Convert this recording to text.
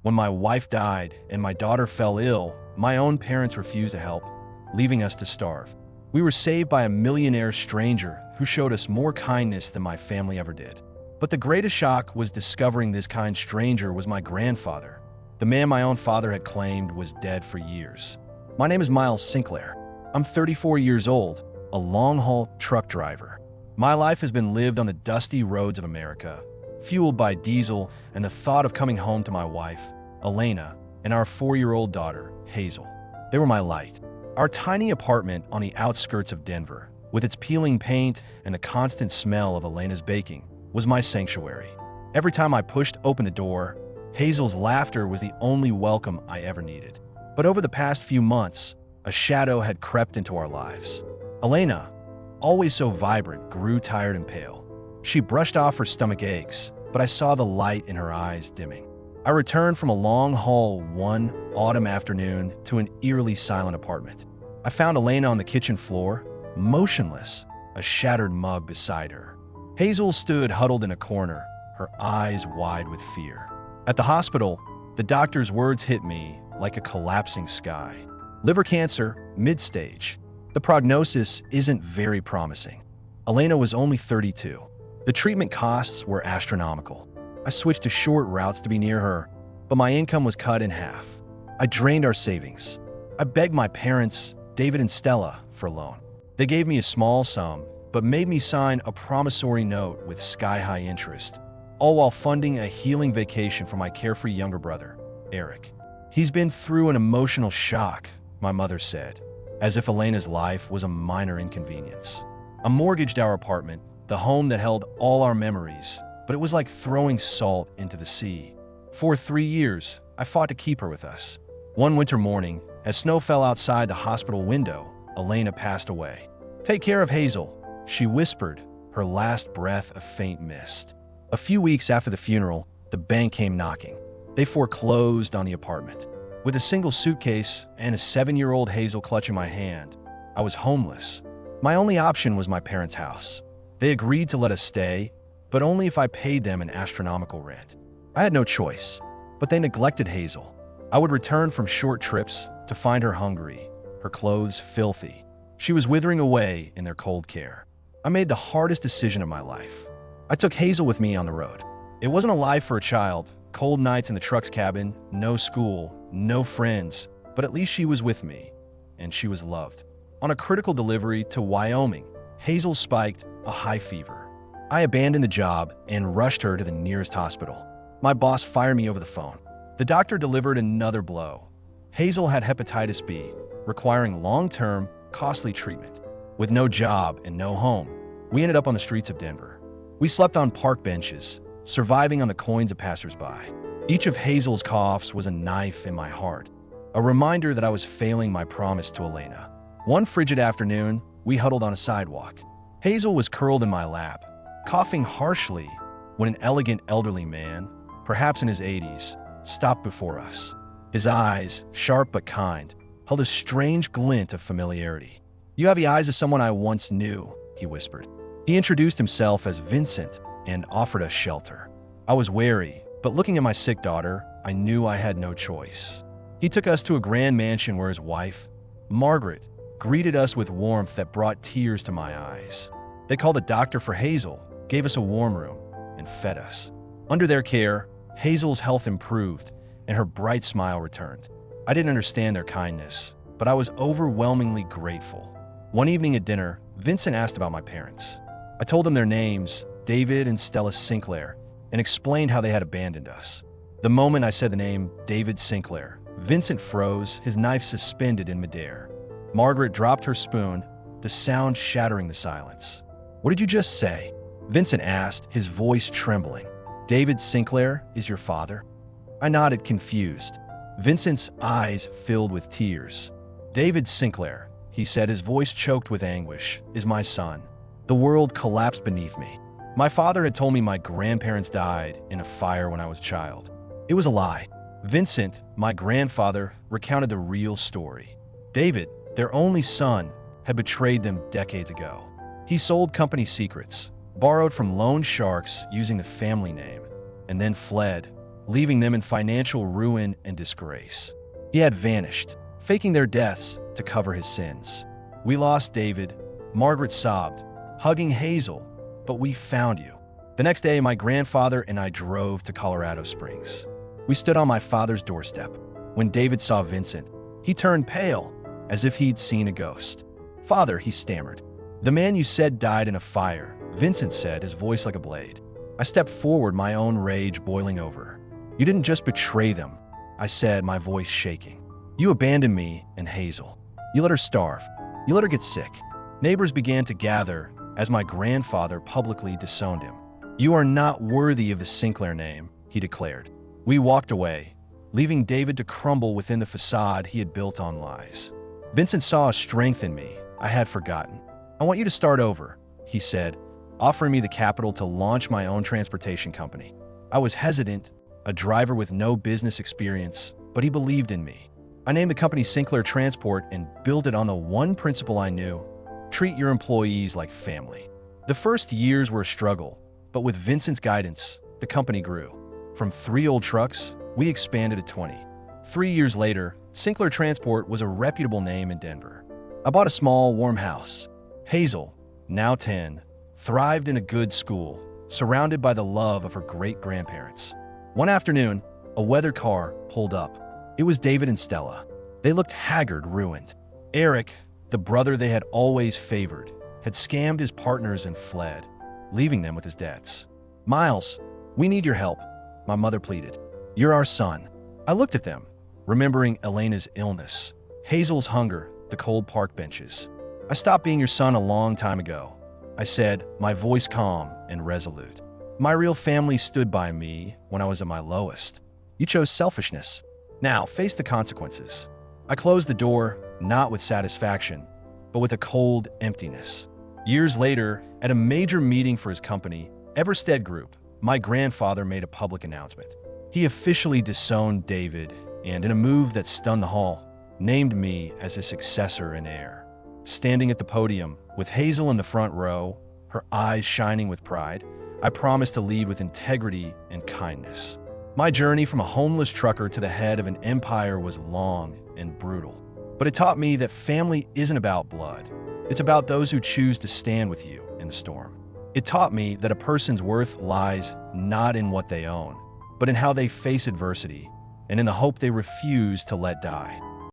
When my wife died and my daughter fell ill, my own parents refused to help, leaving us to starve. We were saved by a millionaire stranger who showed us more kindness than my family ever did. But the greatest shock was discovering this kind stranger was my grandfather, the man my own father had claimed was dead for years. My name is Miles Sinclair. I'm 34 years old, a long-haul truck driver. My life has been lived on the dusty roads of America, fueled by diesel and the thought of coming home to my wife, Elena, and our 4-year-old daughter, Hazel. They were my light. Our tiny apartment on the outskirts of Denver, with its peeling paint and the constant smell of Elena's baking, was my sanctuary. Every time I pushed open the door, Hazel's laughter was the only welcome I ever needed. But over the past few months, a shadow had crept into our lives. Elena, always so vibrant, grew tired and pale. She brushed off her stomach aches, but I saw the light in her eyes dimming. I returned from a long haul one autumn afternoon to an eerily silent apartment. I found Elena on the kitchen floor, motionless, a shattered mug beside her. Hazel stood huddled in a corner, her eyes wide with fear. At the hospital, the doctor's words hit me like a collapsing sky. Liver cancer, mid-stage. The prognosis isn't very promising. Elena was only 32. The treatment costs were astronomical. I switched to short routes to be near her, but my income was cut in half. I drained our savings. I begged my parents, David and Stella, for a loan. They gave me a small sum, but made me sign a promissory note with sky-high interest, all while funding a healing vacation for my carefree younger brother, Eric. He's been through an emotional shock, my mother said, as if Elena's life was a minor inconvenience. I mortgaged our apartment, the home that held all our memories, but it was like throwing salt into the sea. For 3 years, I fought to keep her with us. One winter morning, as snow fell outside the hospital window, Elena passed away. "Take care of Hazel," she whispered, her last breath a faint mist. A few weeks after the funeral, the bank came knocking. They foreclosed on the apartment. With a single suitcase and a 7-year-old Hazel clutching my hand, I was homeless. My only option was my parents' house. They agreed to let us stay, but only if I paid them an astronomical rent. I had no choice, but they neglected Hazel. I would return from short trips to find her hungry, her clothes filthy. She was withering away in their cold care. I made the hardest decision of my life. I took Hazel with me on the road. It wasn't a life for a child, cold nights in the truck's cabin, no school, no friends, but at least she was with me, and she was loved. On a critical delivery to Wyoming, Hazel spiked a high fever. I abandoned the job and rushed her to the nearest hospital. My boss fired me over the phone. The doctor delivered another blow. Hazel had hepatitis B, requiring long-term, costly treatment. With no job and no home, we ended up on the streets of Denver. We slept on park benches, surviving on the coins of passersby. Each of Hazel's coughs was a knife in my heart, a reminder that I was failing my promise to Elena. One frigid afternoon, we huddled on a sidewalk. Hazel was curled in my lap, coughing harshly, when an elegant elderly man, perhaps in his 80s, stopped before us. His eyes, sharp but kind, held a strange glint of familiarity. "You have the eyes of someone I once knew," he whispered. He introduced himself as Vincent and offered us shelter. I was wary, but looking at my sick daughter, I knew I had no choice. He took us to a grand mansion where his wife, Margaret, greeted us with warmth that brought tears to my eyes. They called a doctor for Hazel, gave us a warm room, and fed us. Under their care, Hazel's health improved, and her bright smile returned. I didn't understand their kindness, but I was overwhelmingly grateful. One evening at dinner, Vincent asked about my parents. I told him their names, David and Stella Sinclair, and explained how they had abandoned us. The moment I said the name David Sinclair, Vincent froze, his knife suspended in midair. Margaret dropped her spoon, the sound shattering the silence. "What did you just say?" Vincent asked, his voice trembling. "David Sinclair is your father?" I nodded, confused. Vincent's eyes filled with tears. "David Sinclair," he said, his voice choked with anguish, "is my son." The world collapsed beneath me. My father had told me my grandparents died in a fire when I was a child. It was a lie. Vincent, my grandfather, recounted the real story. David, their only son, had betrayed them decades ago. He sold company secrets, borrowed from loan sharks using the family name, and then fled, leaving them in financial ruin and disgrace. He had vanished, faking their deaths to cover his sins. We lost David, Margaret sobbed, hugging Hazel, but we found you. The next day, my grandfather and I drove to Colorado Springs. We stood on my father's doorstep. When David saw Vincent, he turned pale, as if he'd seen a ghost. "Father," he stammered. "The man you said died in a fire," Vincent said, his voice like a blade. I stepped forward, my own rage boiling over. "You didn't just betray them," I said, my voice shaking. "You abandoned me and Hazel. You let her starve. You let her get sick." Neighbors began to gather as my grandfather publicly disowned him. "You are not worthy of the Sinclair name," he declared. We walked away, leaving David to crumble within the facade he had built on lies. Vincent saw a strength in me I had forgotten. "I want you to start over," he said, offering me the capital to launch my own transportation company. I was hesitant, a driver with no business experience, but he believed in me. I named the company Sinclair Transport and built it on the one principle I knew: treat your employees like family. The first years were a struggle, but with Vincent's guidance, the company grew. From 3 old trucks, we expanded to 20. 3 years later, Sinclair Transport was a reputable name in Denver. I bought a small, warm house. Hazel, now 10, thrived in a good school, surrounded by the love of her great-grandparents. One afternoon, a weathered car pulled up. It was David and Stella. They looked haggard, ruined. Eric, the brother they had always favored, had scammed his partners and fled, leaving them with his debts. "Miles, we need your help," my mother pleaded. "You're our son." I looked at them, remembering Elena's illness, Hazel's hunger, the cold park benches. "I stopped being your son a long time ago," I said, my voice calm and resolute. "My real family stood by me when I was at my lowest. You chose selfishness. Now face the consequences." I closed the door, not with satisfaction, but with a cold emptiness. Years later, at a major meeting for his company, Everstead Group, my grandfather made a public announcement. He officially disowned David and, in a move that stunned the hall, named me as his successor and heir. Standing at the podium, with Hazel in the front row, her eyes shining with pride, I promised to lead with integrity and kindness. My journey from a homeless trucker to the head of an empire was long and brutal, but it taught me that family isn't about blood. It's about those who choose to stand with you in the storm. It taught me that a person's worth lies not in what they own, but in how they face adversity and in the hope they refuse to let die.